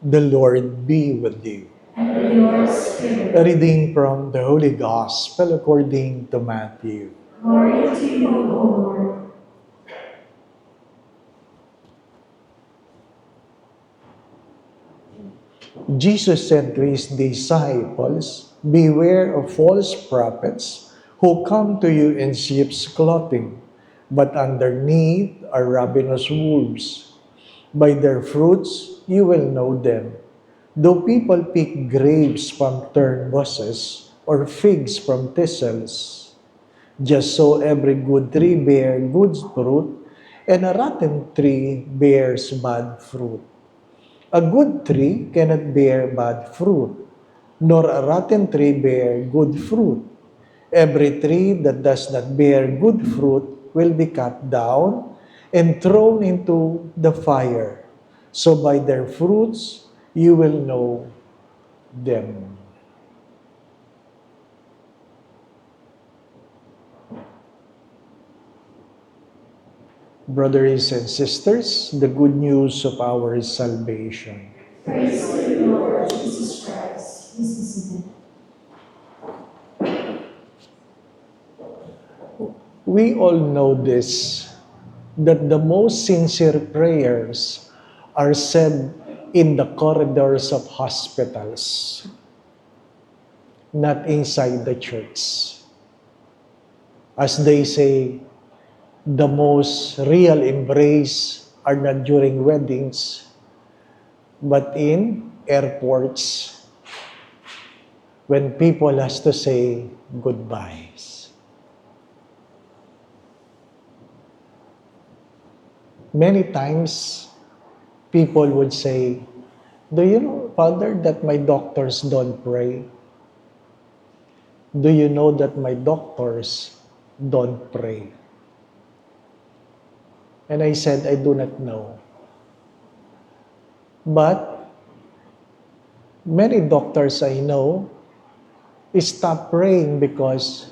The Lord be with you. And with your spirit. A reading from the Holy Gospel according to Matthew. Glory to you, O Lord. Jesus said to his disciples, "Beware of false prophets who come to you in sheep's clothing, but underneath are ravenous wolves. By their fruits you will know them. Do people pick grapes from thorn bushes or figs from thistles? Just so every good tree bears good fruit, and a rotten tree bears bad fruit. A good tree cannot bear bad fruit, nor a rotten tree bear good fruit. Every tree that does not bear good fruit will be cut down and thrown into the fire. So by their fruits you will know them." Brothers and sisters, the good news of our salvation. Praise to you, Lord Jesus Christ. This is it. We all know this, that the most sincere prayers are said in the corridors of hospitals, not inside the church. As they say, the most real embrace are not during weddings, but in airports when people has to say goodbyes. Many times, people would say, "Do you know, Father, that my doctors don't pray? Do you know that my doctors don't pray?" And I said, "I do not know." But many doctors I know stop praying because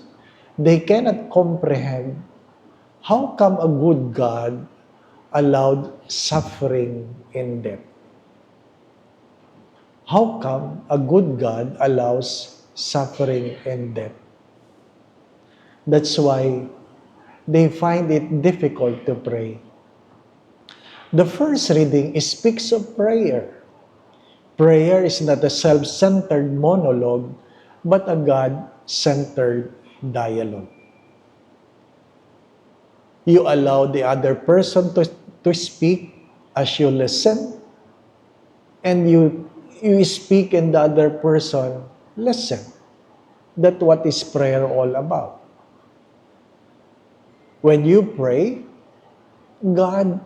they cannot comprehend how come a good God allowed suffering in them. How come a good God allows suffering in them? That's why they find it difficult to pray. The first reading speaks of prayer. Prayer is not a self-centered monologue, but a God-centered dialogue. You allow the other person to speak as you listen, and you speak and the other person listen. That's what is prayer all about. When you pray, God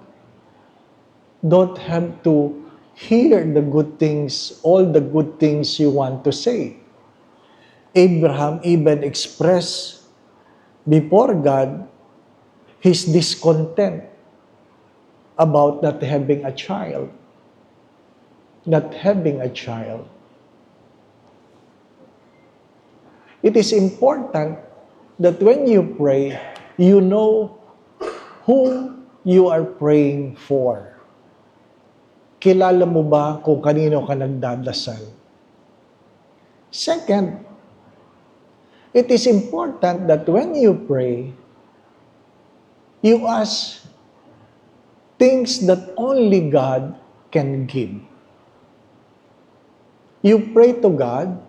don't have to hear the good things, all the good things you want to say. Abraham even expressed before God his discontent about not having a child. Not having a child. It is important that when you pray, you know who you are praying for. Kilala mo ba kung kanino ka nagdadasal? Second, it is important that when you pray, you ask things that only God can give. You pray to God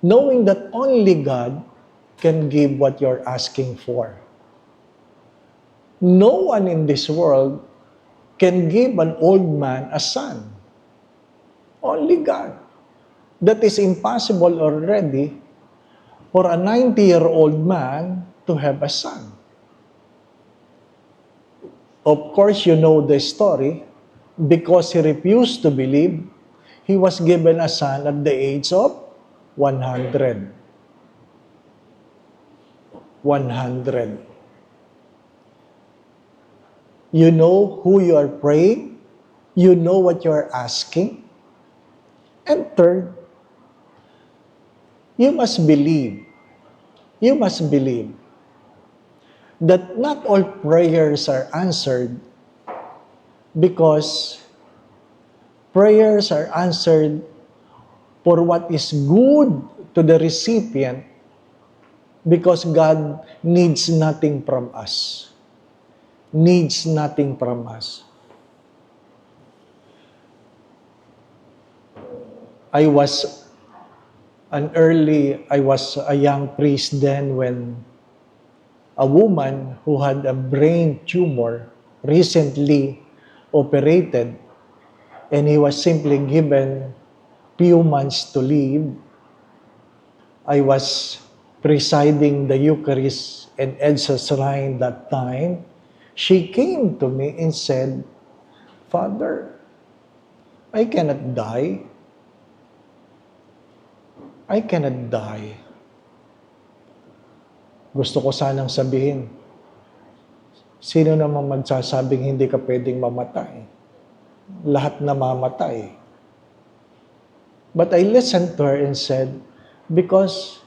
knowing that only God can give what you're asking for. No one in this world can give an old man a son. Only God. That is impossible already for a 90-year-old man to have a son. Of course, you know the story. Because he refused to believe, he was given a son at the age of 100. 100. You know who you are praying. You know what you are asking. And third, you must believe. You must believe that not all prayers are answered because prayers are answered for what is good to the recipient because God needs nothing from us. Needs nothing from us. I was a young priest then when a woman who had a brain tumor recently operated, and he was simply given few months to live. I was presiding the Eucharist in Edsa's Shrine that time. She came to me and said, "Father, I cannot die. I cannot die." Gusto ko sanang sabihin, sino naman magsasabing hindi ka pwedeng mamatay? Lahat na mamatay. But I listened to her and said, because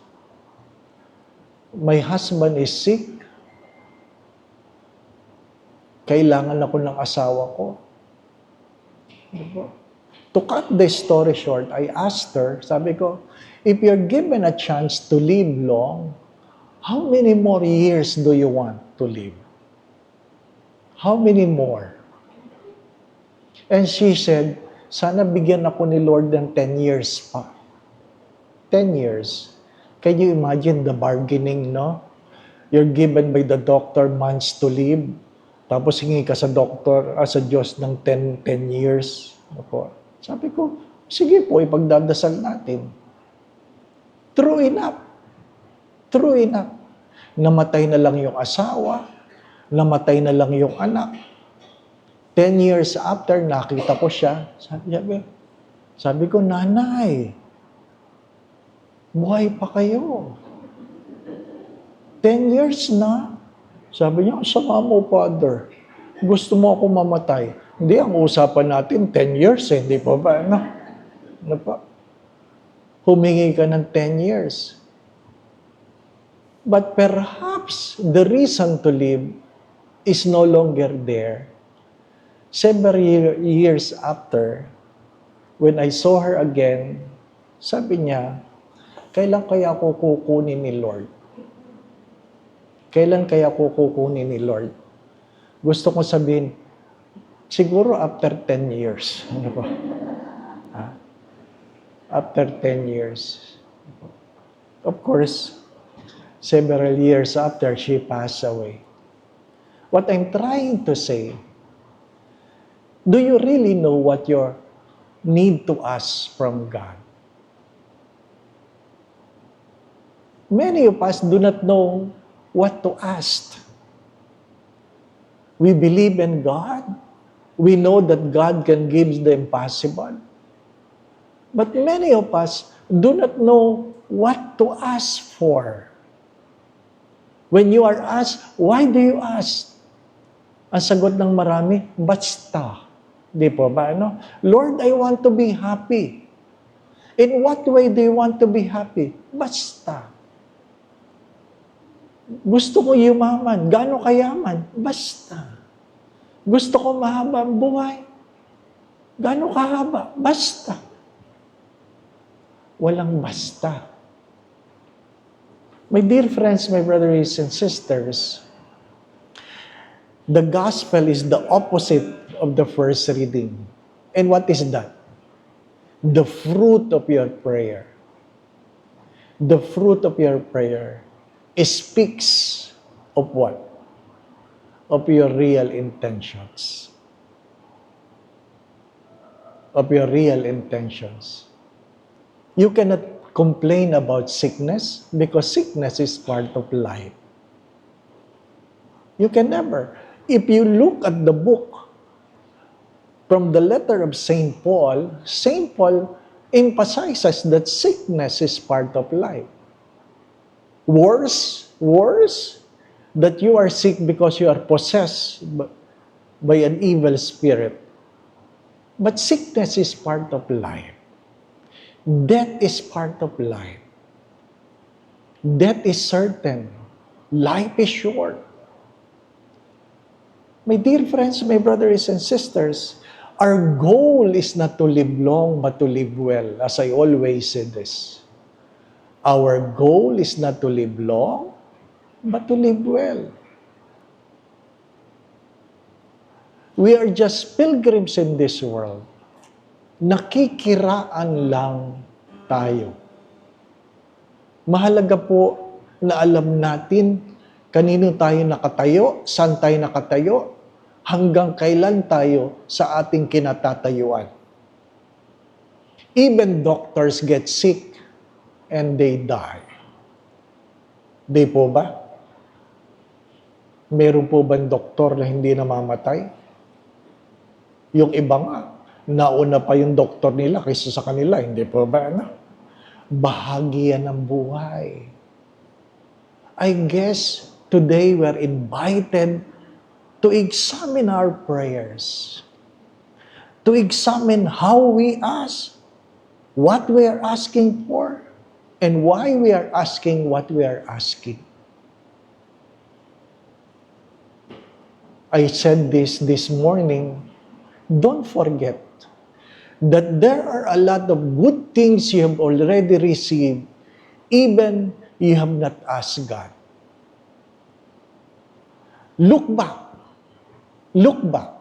my husband is sick, kailangan ako ng asawa ko. To cut the story short, I asked her, sabi ko, if you're given a chance to live long, how many more years do you want to live? How many more? And she said, sana bigyan ako ni Lord ng 10 years pa. 10 years. Can you imagine the bargaining, no? You're given by the doctor months to live. Tapos hingi ka sa doctor, sa Diyos ng 10 years. Opo. Sabi ko, sige po, ipagdadasal natin. True enough. True enough. Namatay na lang yung asawa, namatay na lang yung anak. 10 years after, nakita ko siya. Sabi ko, nanay, buhay pa kayo. 10 years na. Sabi niya, sama mo, Father. Gusto mo ako mamatay. Hindi, ang usapan natin, 10 years eh. Hindi pa ba? Ano pa? Humingi ka ng 10 years. But perhaps the reason to live is no longer there. Several years after, when I saw her again, sabi niya, kailan kaya ako kukunin ni Lord? Kailan kaya ako kukunin ni Lord? Gusto ko sabihin, siguro after 10 years. Ano ba? After 10 years. Of course, several years after, she passed away. What I'm trying to say, do you really know what you need to ask from God? Many of us do not know what to ask. We believe in God. We know that God can give the impossible. But many of us do not know what to ask for. When you are asked, why do you ask? Ang sagot ng marami, basta. Di po ba? Ano? Lord, I want to be happy. In what way do you want to be happy? Basta. Gusto ko yumaman. Gaano kayaman? Basta. Gusto ko mahaba ang buhay. Gaano kahaba? Basta. Walang basta. My dear friends, my brothers and sisters, the gospel is the opposite of the first reading. And what is that? The fruit of your prayer. The fruit of your prayer speaks of what? Of your real intentions. Of your real intentions. You cannot complain about sickness because sickness is part of life. You can never. If you look at the book from the letter of St. Paul emphasizes that sickness is part of life. Worse, that you are sick because you are possessed by an evil spirit. But sickness is part of life. Death is part of life. Death is certain. Life is short. My dear friends, my brothers and sisters, Our goal is not to live long, but to live well. As I always say this. Our goal is not to live long, but to live well. We are just pilgrims in this world. Nakikiraan lang tayo. Mahalaga po na alam natin kanino tayo nakatayo, saan tayo nakatayo, hanggang kailan tayo sa ating kinatatayuan. Even doctors get sick and they die. Di po ba? Meron po bang doktor na hindi namamatay? Yung iba nga, nauna pa yung doktor nila kaysa sa kanila. Hindi po ba? Ano? Bahagi yan ng buhay. I guess today we're invited to examine our prayers. To examine how we ask, what we are asking for, and why we are asking what we are asking. I said this morning, don't forget that there are a lot of good things you have already received, even you have not asked God. Look back. Look back.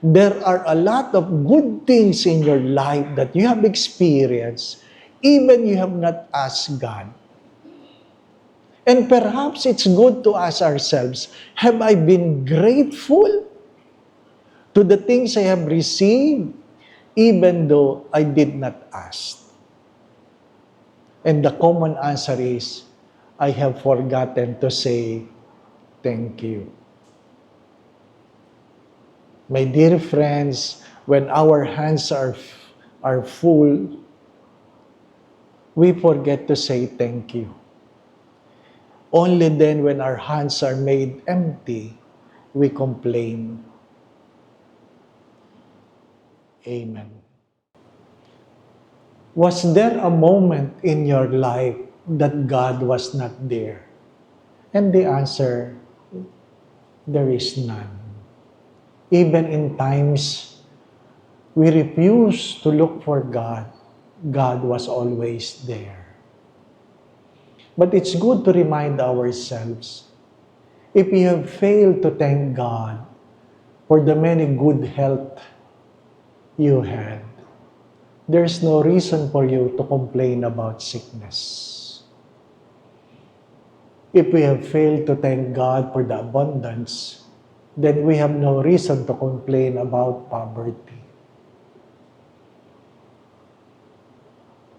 There are a lot of good things in your life that you have experienced, even you have not asked God. And perhaps it's good to ask ourselves, have I been grateful to the things I have received, even though I did not ask? And the common answer is, I have forgotten to say thank you. My dear friends, when our hands are full, we forget to say thank you. Only then when our hands are made empty, we complain. Amen. Was there a moment in your life that God was not there? And the answer, there is none. Even in times we refuse to look for God, God was always there. But it's good to remind ourselves, if we have failed to thank God for the many good health you had, there's no reason for you to complain about sickness. If we have failed to thank God for the abundance, then we have no reason to complain about poverty.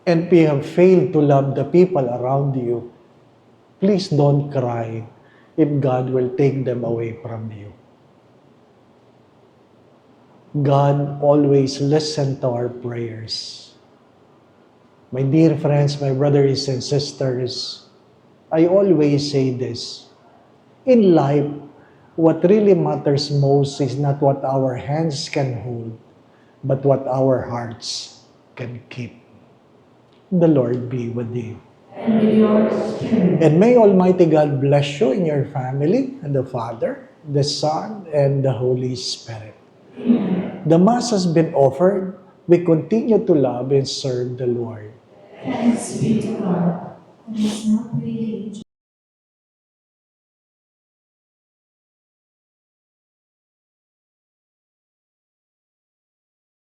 And if you have failed to love the people around you, please don't cry if God will take them away from you. God always listens to our prayers. My dear friends, my brothers and sisters, I always say this. In life, what really matters most is not what our hands can hold, but what our hearts can keep. The Lord be with you. And with yours. And may Almighty God bless you and your family, and the Father, the Son, and the Holy Spirit. Amen. The Mass has been offered. We continue to love and serve the Lord. Thanks be to God. And it's not really